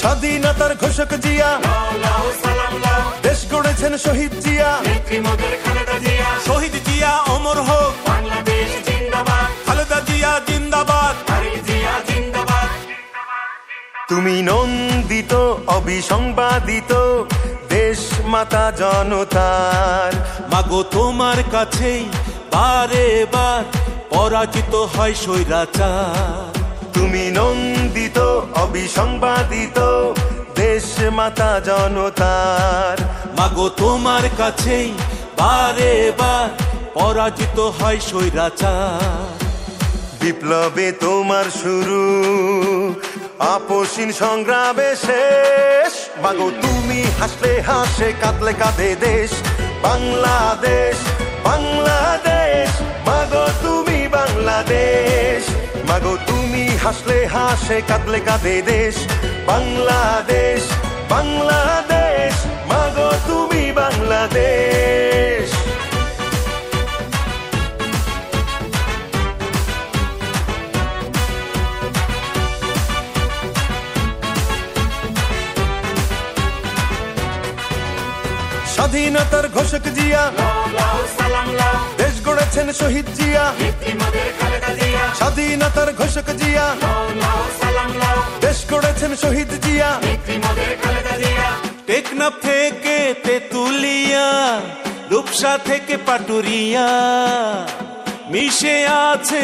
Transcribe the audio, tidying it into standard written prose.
স্বাধীনতার ঘোষক জিয়া, দেশ গড়েছেন শহীদ জিয়া, শহীদ জিয়া অমর হোক, খালেদা জিয়া জিন্দাবাদ। তুমি নন্দিত অবিসংবাদিত দেশ মাতা জনতার। মাগো তোমার কাছেই বারে বার পরাজিত হয় স্বৈরাচার। তুমি নন্দিত অবিসংবাদিত দেশ মাতা জনতার। মাগো তোমার কাছেই বারে বার পরাজিত হয় স্বৈরাচার। বিপ্লবে তোমার শুরু, আপসীন সংগ্রামে শেষ। মাগো তুমি হাসলে হাসে, কাঁদলে কাঁদে দেশ বাংলাদেশ, বাংলাদেশ। মাগো তুমি বাংলাদেশ, মাগো তুমি হাসলে হাসে, কাঁদলে কাঁদে দেশ বাংলাদেশ, বাংলাদেশ। মাগো তুমি বাংলাদেশ। স্বাধীনতার ঘোষক জিয়া, দেশ গড়েছেন শহীদ জিয়া, স্বাধীনতার ঘোষক জিয়া, দেশ গড়েছেন শহীদ জিয়া। টেকনাফ থেকে তেতুলিয়া, রূপসা থেকে পাটুরিয়া মিশে আছে